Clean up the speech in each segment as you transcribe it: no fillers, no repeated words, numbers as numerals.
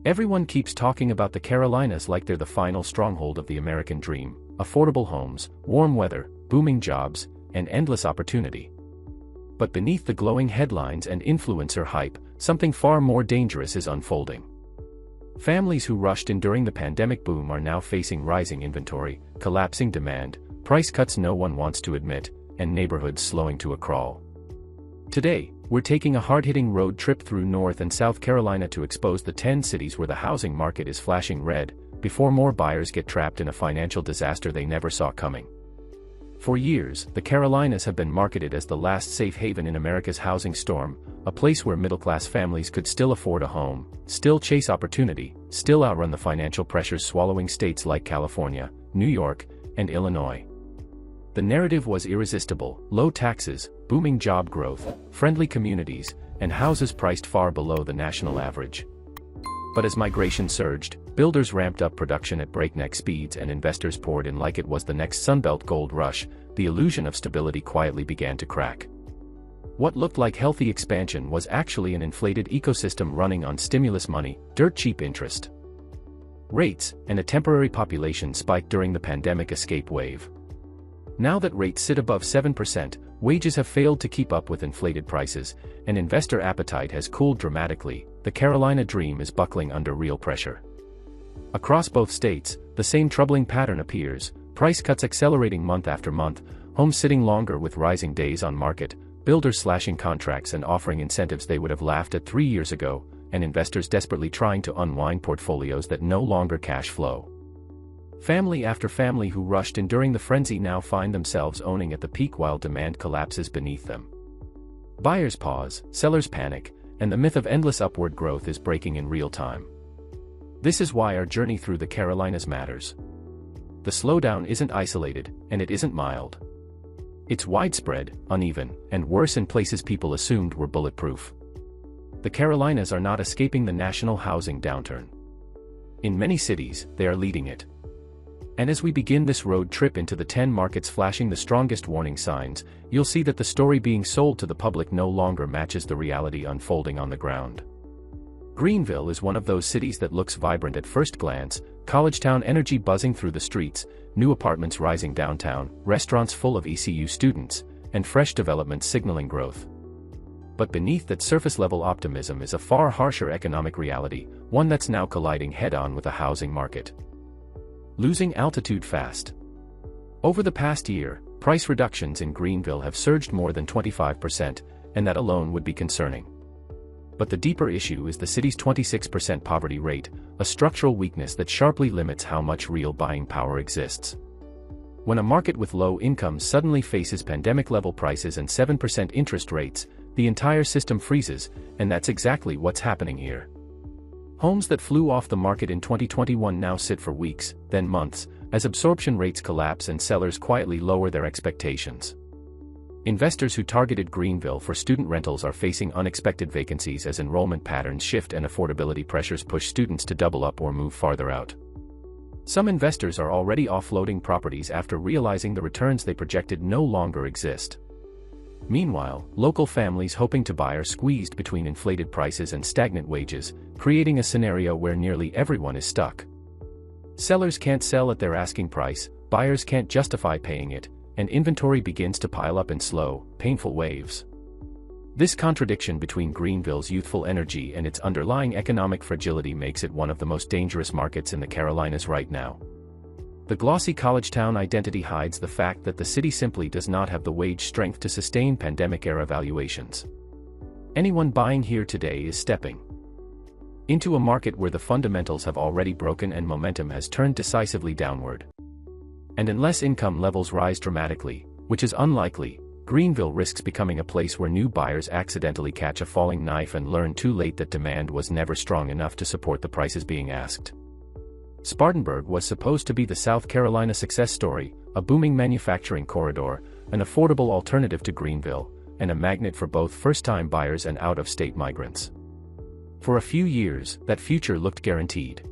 Everyone keeps talking about the Carolinas like they're the final stronghold of the American dream: affordable homes, warm weather, booming jobs, and endless opportunity. But beneath the glowing headlines and influencer hype, something far more dangerous is unfolding. Families who rushed in during the pandemic boom are now facing rising inventory, collapsing demand, price cuts no one wants to admit, and neighborhoods slowing to a crawl. Today, we're taking a hard-hitting road trip through North and South Carolina to expose the 10 cities where the housing market is flashing red, before more buyers get trapped in a financial disaster they never saw coming. For years, the Carolinas have been marketed as the last safe haven in America's housing storm, a place where middle-class families could still afford a home, still chase opportunity, still outrun the financial pressures swallowing states like California, New York, and Illinois. The narrative was irresistible: low taxes, booming job growth, friendly communities, and houses priced far below the national average. But as migration surged, builders ramped up production at breakneck speeds and investors poured in like it was the next Sunbelt gold rush, the illusion of stability quietly began to crack. What looked like healthy expansion was actually an inflated ecosystem running on stimulus money, dirt-cheap interest rates, and a temporary population spike during the pandemic escape wave. Now that rates sit above 7%, wages have failed to keep up with inflated prices, and investor appetite has cooled dramatically. The Carolina dream is buckling under real pressure. Across both states, the same troubling pattern appears: price cuts accelerating month after month, homes sitting longer with rising days on market, builders slashing contracts and offering incentives they would have laughed at 3 years ago, and investors desperately trying to unwind portfolios that no longer cash flow. Family after family who rushed in during the frenzy now find themselves owning at the peak while demand collapses beneath them. Buyers pause, sellers panic, and the myth of endless upward growth is breaking in real time. This is why our journey through the Carolinas matters. The slowdown isn't isolated, and it isn't mild. It's widespread, uneven, and worse in places people assumed were bulletproof. The Carolinas are not escaping the national housing downturn. In many cities, they are leading it. And as we begin this road trip into the 10 markets flashing the strongest warning signs, you'll see that the story being sold to the public no longer matches the reality unfolding on the ground. Greenville is one of those cities that looks vibrant at first glance: college-town energy buzzing through the streets, new apartments rising downtown, restaurants full of ECU students, and fresh developments signaling growth. But beneath that surface-level optimism is a far harsher economic reality, one that's now colliding head-on with the housing market. Losing altitude fast. Over the past year, price reductions in Greenville have surged more than 25%, and that alone would be concerning. But the deeper issue is the city's 26% poverty rate, a structural weakness that sharply limits how much real buying power exists. When a market with low incomes suddenly faces pandemic-level prices and 7% interest rates, the entire system freezes, and that's exactly what's happening here. Homes that flew off the market in 2021 now sit for weeks, then months, as absorption rates collapse and sellers quietly lower their expectations. Investors who targeted Greenville for student rentals are facing unexpected vacancies as enrollment patterns shift and affordability pressures push students to double up or move farther out. Some investors are already offloading properties after realizing the returns they projected no longer exist. Meanwhile, local families hoping to buy are squeezed between inflated prices and stagnant wages, creating a scenario where nearly everyone is stuck. Sellers can't sell at their asking price, buyers can't justify paying it, and inventory begins to pile up in slow, painful waves. This contradiction between Greenville's youthful energy and its underlying economic fragility makes it one of the most dangerous markets in the Carolinas right now. The glossy college town identity hides the fact that the city simply does not have the wage strength to sustain pandemic-era valuations. Anyone buying here today is stepping into a market where the fundamentals have already broken and momentum has turned decisively downward. And unless income levels rise dramatically, which is unlikely, Greenville risks becoming a place where new buyers accidentally catch a falling knife and learn too late that demand was never strong enough to support the prices being asked. Spartanburg was supposed to be the South Carolina success story, a booming manufacturing corridor, an affordable alternative to Greenville, and a magnet for both first-time buyers and out-of-state migrants. For a few years, that future looked guaranteed.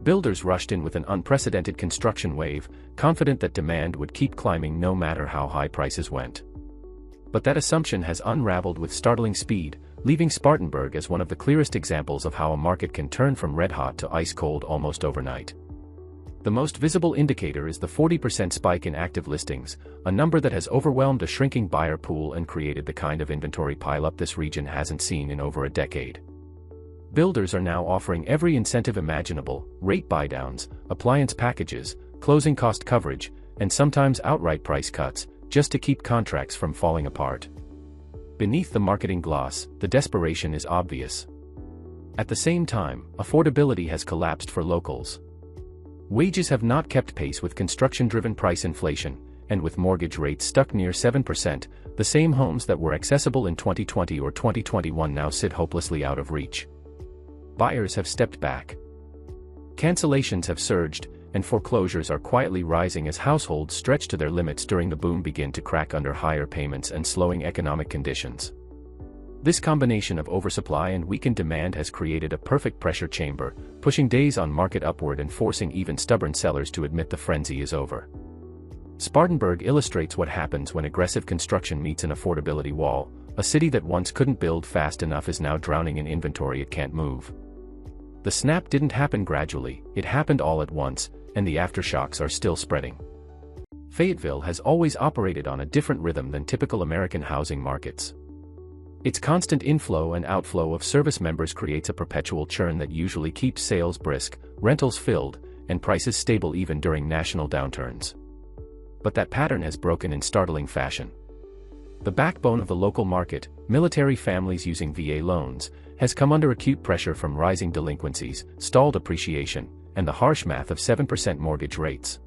Builders rushed in with an unprecedented construction wave, confident that demand would keep climbing no matter how high prices went. But that assumption has unraveled with startling speed. leaving Spartanburg as one of the clearest examples of how a market can turn from red-hot to ice-cold almost overnight. The most visible indicator is the 40% spike in active listings, a number that has overwhelmed a shrinking buyer pool and created the kind of inventory pileup this region hasn't seen in over a decade. Builders are now offering every incentive imaginable: rate buydowns, appliance packages, closing cost coverage, and sometimes outright price cuts, just to keep contracts from falling apart. Beneath the marketing gloss, the desperation is obvious. At the same time, affordability has collapsed for locals. Wages have not kept pace with construction-driven price inflation, and with mortgage rates stuck near 7%, the same homes that were accessible in 2020 or 2021 now sit hopelessly out of reach. Buyers have stepped back. Cancellations have surged, and foreclosures are quietly rising as households stretched to their limits during the boom begin to crack under higher payments and slowing economic conditions. This combination of oversupply and weakened demand has created a perfect pressure chamber, pushing days on market upward and forcing even stubborn sellers to admit the frenzy is over. Spartanburg illustrates what happens when aggressive construction meets an affordability wall. A city that once couldn't build fast enough is now drowning in inventory it can't move. The snap didn't happen gradually, it happened all at once, and the aftershocks are still spreading. Fayetteville has always operated on a different rhythm than typical American housing markets. Its constant inflow and outflow of service members creates a perpetual churn that usually keeps sales brisk, rentals filled, and prices stable even during national downturns. But that pattern has broken in startling fashion. The backbone of the local market, military families using VA loans, has come under acute pressure from rising delinquencies, stalled appreciation, and the harsh math of 7% mortgage rates.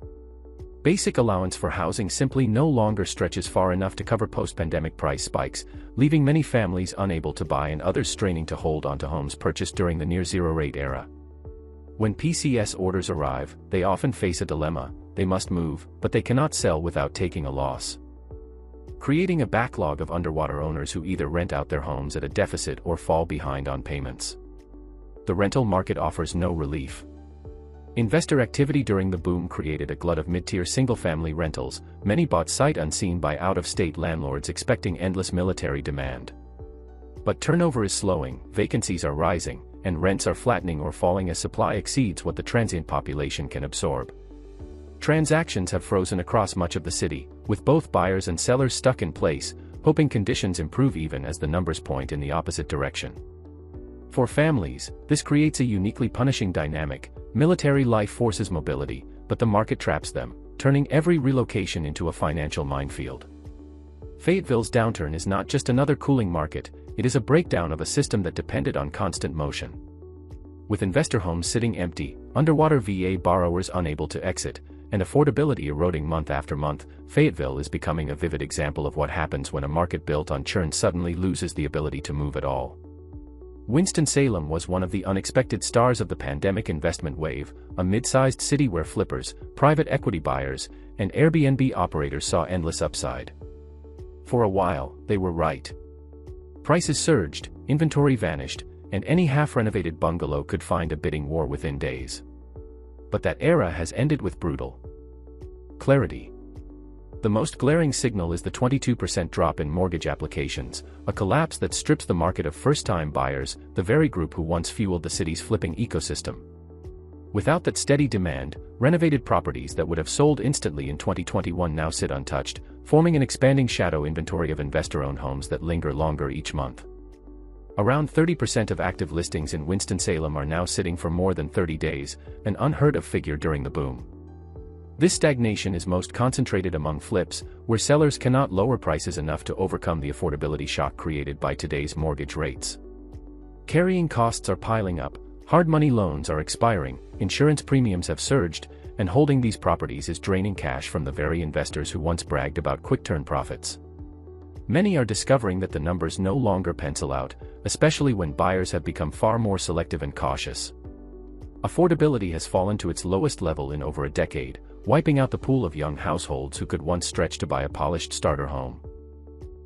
Basic allowance for housing simply no longer stretches far enough to cover post-pandemic price spikes, leaving many families unable to buy and others straining to hold onto homes purchased during the near-zero-rate era. When PCS orders arrive, they often face a dilemma: they must move, but they cannot sell without taking a loss, creating a backlog of underwater owners who either rent out their homes at a deficit or fall behind on payments. The rental market offers no relief. Investor activity during the boom created a glut of mid-tier single-family rentals, many bought sight unseen by out-of-state landlords expecting endless military demand. But turnover is slowing, vacancies are rising, and rents are flattening or falling as supply exceeds what the transient population can absorb. Transactions have frozen across much of the city, with both buyers and sellers stuck in place, hoping conditions improve even as the numbers point in the opposite direction. For families, this creates a uniquely punishing dynamic. Military life forces mobility, but the market traps them, turning every relocation into a financial minefield. Fayetteville's downturn is not just another cooling market, it is a breakdown of a system that depended on constant motion. With investor homes sitting empty, underwater VA borrowers unable to exit, and affordability eroding month after month, Fayetteville is becoming a vivid example of what happens when a market built on churn suddenly loses the ability to move at all. Winston-Salem was one of the unexpected stars of the pandemic investment wave, a mid-sized city where flippers, private equity buyers, and Airbnb operators saw endless upside. For a while, they were right. Prices surged, inventory vanished, and any half-renovated bungalow could find a bidding war within days. But that era has ended with brutal clarity. The most glaring signal is the 22% drop in mortgage applications, a collapse that strips the market of first-time buyers, the very group who once fueled the city's flipping ecosystem. Without that steady demand, renovated properties that would have sold instantly in 2021 now sit untouched, forming an expanding shadow inventory of investor-owned homes that linger longer each month. Around 30% of active listings in Winston-Salem are now sitting for more than 30 days, an unheard-of figure during the boom. This stagnation is most concentrated among flips, where sellers cannot lower prices enough to overcome the affordability shock created by today's mortgage rates. Carrying costs are piling up, hard money loans are expiring, insurance premiums have surged, and holding these properties is draining cash from the very investors who once bragged about quick-turn profits. Many are discovering that the numbers no longer pencil out, especially when buyers have become far more selective and cautious. Affordability has fallen to its lowest level in over a decade, wiping out the pool of young households who could once stretch to buy a polished starter home.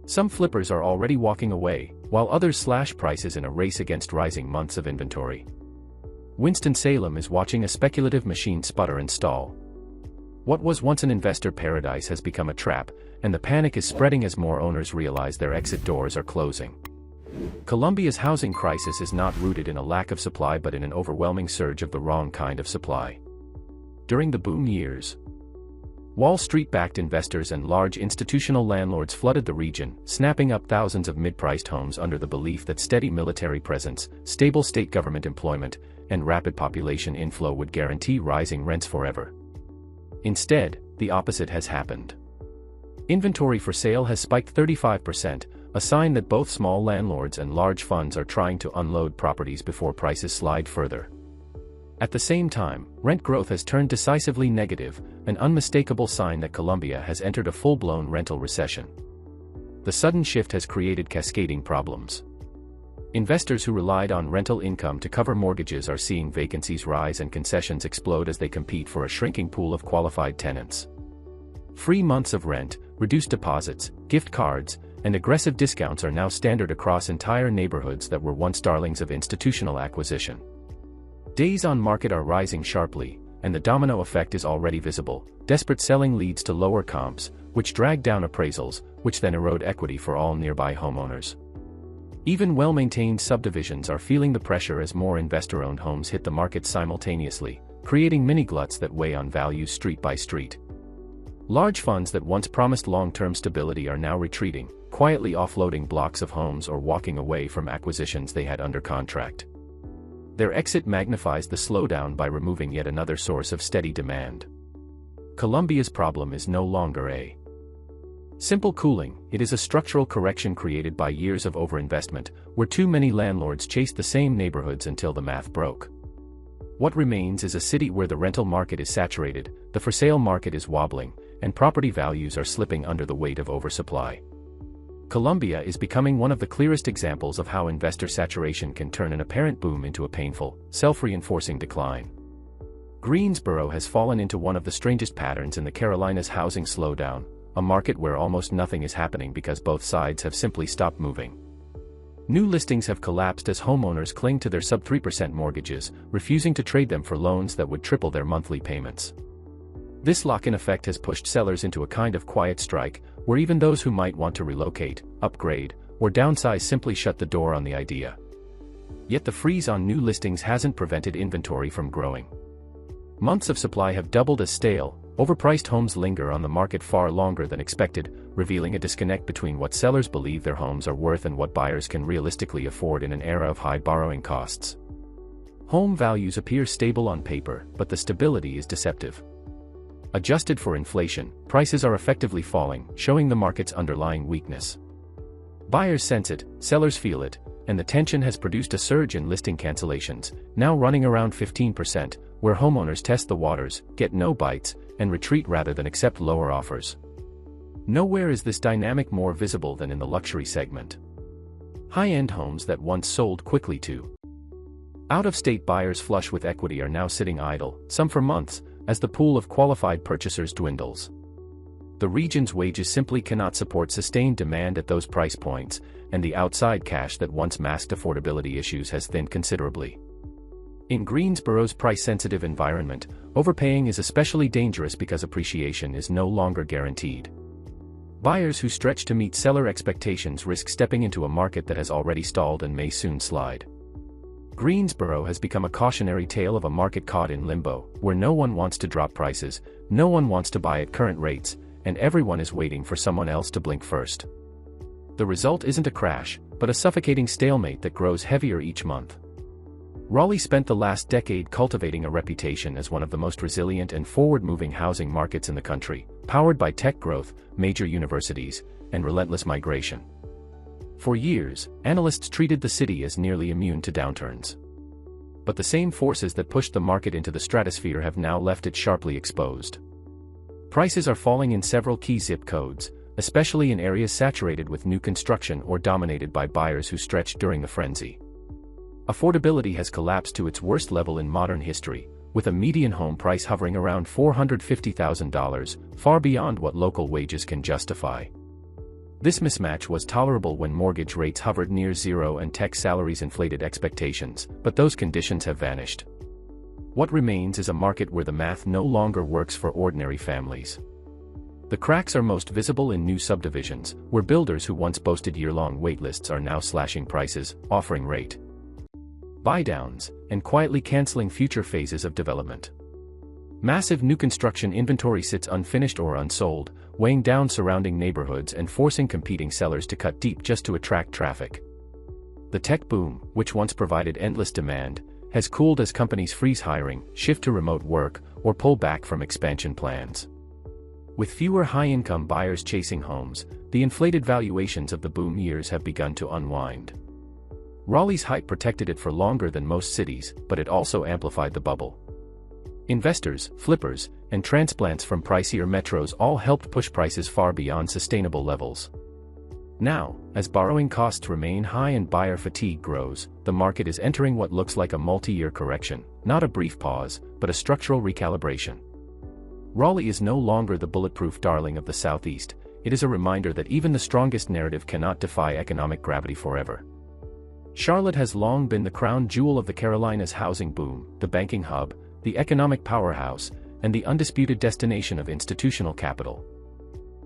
Some flippers are already walking away, while others slash prices in a race against rising months of inventory. Winston-Salem is watching a speculative machine sputter and stall. What was once an investor paradise has become a trap, and the panic is spreading as more owners realize their exit doors are closing. Colombia's housing crisis is not rooted in a lack of supply but in an overwhelming surge of the wrong kind of supply. During the boom years, Wall Street-backed investors and large institutional landlords flooded the region, snapping up thousands of mid-priced homes under the belief that steady military presence, stable state government employment, and rapid population inflow would guarantee rising rents forever. Instead, the opposite has happened. Inventory for sale has spiked 35%, a sign that both small landlords and large funds are trying to unload properties before prices slide further. At the same time, rent growth has turned decisively negative, an unmistakable sign that Colombia has entered a full-blown rental recession. The sudden shift has created cascading problems. Investors who relied on rental income to cover mortgages are seeing vacancies rise and concessions explode as they compete for a shrinking pool of qualified tenants. Free months of rent, reduced deposits, gift cards, and aggressive discounts are now standard across entire neighborhoods that were once darlings of institutional acquisition. Days on market are rising sharply, and the domino effect is already visible. Desperate selling leads to lower comps, which drag down appraisals, which then erode equity for all nearby homeowners. Even well-maintained subdivisions are feeling the pressure as more investor-owned homes hit the market simultaneously, creating mini-gluts that weigh on values street by street. Large funds that once promised long-term stability are now retreating, quietly offloading blocks of homes or walking away from acquisitions they had under contract. Their exit magnifies the slowdown by removing yet another source of steady demand. Colombia's problem is no longer a simple cooling, it is a structural correction created by years of overinvestment, where too many landlords chased the same neighborhoods until the math broke. What remains is a city where the rental market is saturated, the for-sale market is wobbling, and property values are slipping under the weight of oversupply. Colombia is becoming one of the clearest examples of how investor saturation can turn an apparent boom into a painful, self-reinforcing decline. Greensboro has fallen into one of the strangest patterns in the Carolinas' housing slowdown, a market where almost nothing is happening because both sides have simply stopped moving. New listings have collapsed as homeowners cling to their sub-3% mortgages, refusing to trade them for loans that would triple their monthly payments. This lock-in effect has pushed sellers into a kind of quiet strike, where even those who might want to relocate, upgrade, or downsize simply shut the door on the idea. Yet the freeze on new listings hasn't prevented inventory from growing. Months of supply have doubled as stale, overpriced homes linger on the market far longer than expected, revealing a disconnect between what sellers believe their homes are worth and what buyers can realistically afford in an era of high borrowing costs. Home values appear stable on paper, but the stability is deceptive. Adjusted for inflation, prices are effectively falling, showing the market's underlying weakness. Buyers sense it, sellers feel it, and the tension has produced a surge in listing cancellations, now running around 15%, where homeowners test the waters, get no bites, and retreat rather than accept lower offers. Nowhere is this dynamic more visible than in the luxury segment. High-end homes that once sold quickly to out-of-state buyers flush with equity are now sitting idle, some for months, as the pool of qualified purchasers dwindles. The region's wages simply cannot support sustained demand at those price points, and the outside cash that once masked affordability issues has thinned considerably. In Greensboro's price-sensitive environment, overpaying is especially dangerous because appreciation is no longer guaranteed. Buyers who stretch to meet seller expectations risk stepping into a market that has already stalled and may soon slide. Greensboro has become a cautionary tale of a market caught in limbo, where no one wants to drop prices, no one wants to buy at current rates, and everyone is waiting for someone else to blink first. The result isn't a crash, but a suffocating stalemate that grows heavier each month. Raleigh spent the last decade cultivating a reputation as one of the most resilient and forward-moving housing markets in the country, powered by tech growth, major universities, and relentless migration. For years, analysts treated the city as nearly immune to downturns. But the same forces that pushed the market into the stratosphere have now left it sharply exposed. Prices are falling in several key zip codes, especially in areas saturated with new construction or dominated by buyers who stretched during the frenzy. Affordability has collapsed to its worst level in modern history, with a median home price hovering around $450,000, far beyond what local wages can justify. This mismatch was tolerable when mortgage rates hovered near zero and tech salaries inflated expectations, but those conditions have vanished. What remains is a market where the math no longer works for ordinary families. The cracks are most visible in new subdivisions, where builders who once boasted year-long waitlists are now slashing prices, offering rate buy-downs, and quietly canceling future phases of development. Massive new construction inventory sits unfinished or unsold, weighing down surrounding neighborhoods and forcing competing sellers to cut deep just to attract traffic. The tech boom, which once provided endless demand, has cooled as companies freeze hiring, shift to remote work, or pull back from expansion plans. With fewer high-income buyers chasing homes, the inflated valuations of the boom years have begun to unwind. Raleigh's hype protected it for longer than most cities, but it also amplified the bubble. Investors, flippers, and transplants from pricier metros all helped push prices far beyond sustainable levels. Now, as borrowing costs remain high and buyer fatigue grows, the market is entering what looks like a multi-year correction, not a brief pause, but a structural recalibration. Raleigh is no longer the bulletproof darling of the Southeast. It is a reminder that even the strongest narrative cannot defy economic gravity forever. Charlotte has long been the crown jewel of the Carolinas' housing boom, the banking hub, the economic powerhouse, and the undisputed destination of institutional capital.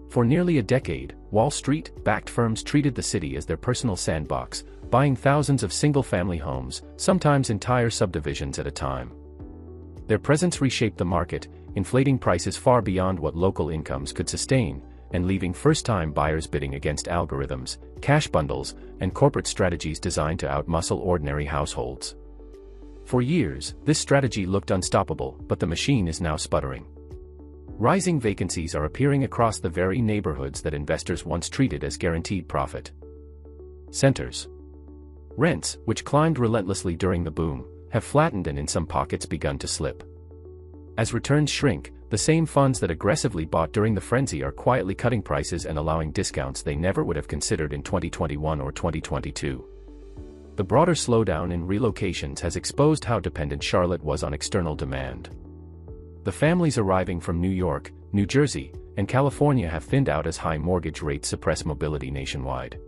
For nearly a decade, Wall Street-backed firms treated the city as their personal sandbox, buying thousands of single-family homes, sometimes entire subdivisions at a time. Their presence reshaped the market, inflating prices far beyond what local incomes could sustain, and leaving first-time buyers bidding against algorithms, cash bundles, and corporate strategies designed to outmuscle ordinary households. For years, this strategy looked unstoppable, but the machine is now sputtering. Rising vacancies are appearing across the very neighborhoods that investors once treated as guaranteed profit centers. Rents, which climbed relentlessly during the boom, have flattened and in some pockets begun to slip. As returns shrink, the same funds that aggressively bought during the frenzy are quietly cutting prices and allowing discounts they never would have considered in 2021 or 2022. The broader slowdown in relocations has exposed how dependent Charlotte was on external demand. The families arriving from New York, New Jersey, and California have thinned out as high mortgage rates suppress mobility nationwide.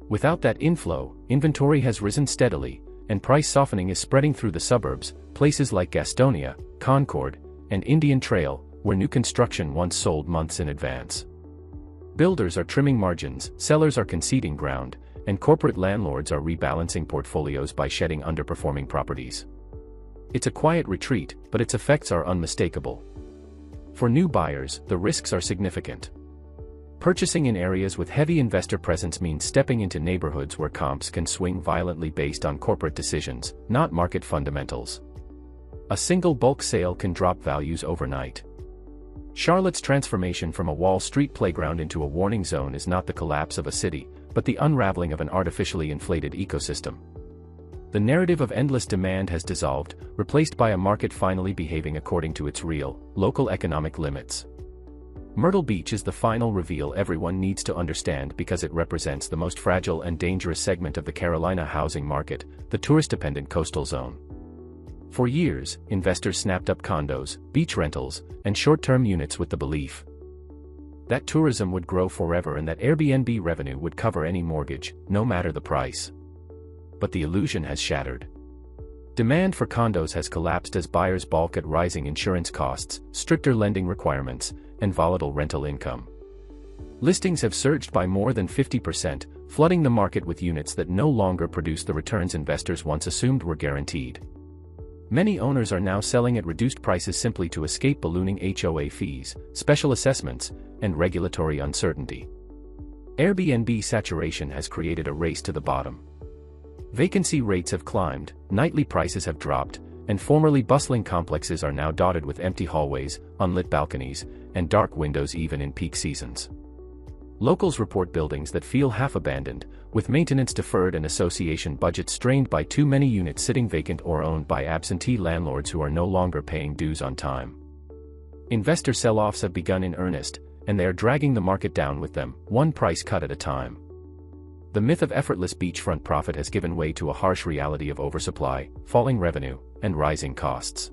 Without that inflow, inventory has risen steadily, and price softening is spreading through the suburbs, places like Gastonia, Concord, and Indian Trail, where new construction once sold months in advance. Builders are trimming margins, sellers are conceding ground, and corporate landlords are rebalancing portfolios by shedding underperforming properties. It's a quiet retreat, but its effects are unmistakable. For new buyers, the risks are significant. Purchasing in areas with heavy investor presence means stepping into neighborhoods where comps can swing violently based on corporate decisions, not market fundamentals. A single bulk sale can drop values overnight. Charlotte's transformation from a Wall Street playground into a warning zone is not the collapse of a city, but the unraveling of an artificially inflated ecosystem. The narrative of endless demand has dissolved, replaced by a market finally behaving according to its real, local economic limits. Myrtle Beach is the final reveal everyone needs to understand because it represents the most fragile and dangerous segment of the Carolina housing market, the tourist-dependent coastal zone. For years, investors snapped up condos, beach rentals, and short-term units with the belief that tourism would grow forever and that Airbnb revenue would cover any mortgage, no matter the price. But the illusion has shattered. Demand for condos has collapsed as buyers balk at rising insurance costs, stricter lending requirements, and volatile rental income. Listings have surged by more than 50%, flooding the market with units that no longer produce the returns investors once assumed were guaranteed. Many owners are now selling at reduced prices simply to escape ballooning HOA fees, special assessments, and regulatory uncertainty. Airbnb saturation has created a race to the bottom. Vacancy rates have climbed, nightly prices have dropped, and formerly bustling complexes are now dotted with empty hallways, unlit balconies, and dark windows even in peak seasons. Locals report buildings that feel half abandoned, with maintenance deferred and association budgets strained by too many units sitting vacant or owned by absentee landlords who are no longer paying dues on time. Investor sell-offs have begun in earnest, and they are dragging the market down with them, one price cut at a time. The myth of effortless beachfront profit has given way to a harsh reality of oversupply, falling revenue, and rising costs.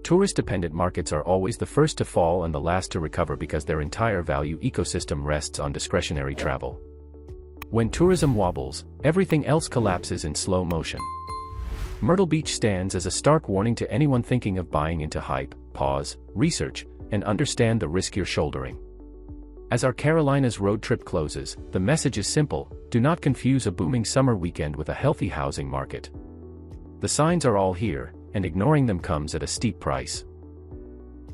Tourist-dependent markets are always the first to fall and the last to recover because their entire value ecosystem rests on discretionary travel. When tourism wobbles, everything else collapses in slow motion. Myrtle Beach stands as a stark warning to anyone thinking of buying into hype. Pause, research, and understand the risk you're shouldering. As our Carolinas road trip closes, the message is simple: do not confuse a booming summer weekend with a healthy housing market. The signs are all here, and ignoring them comes at a steep price.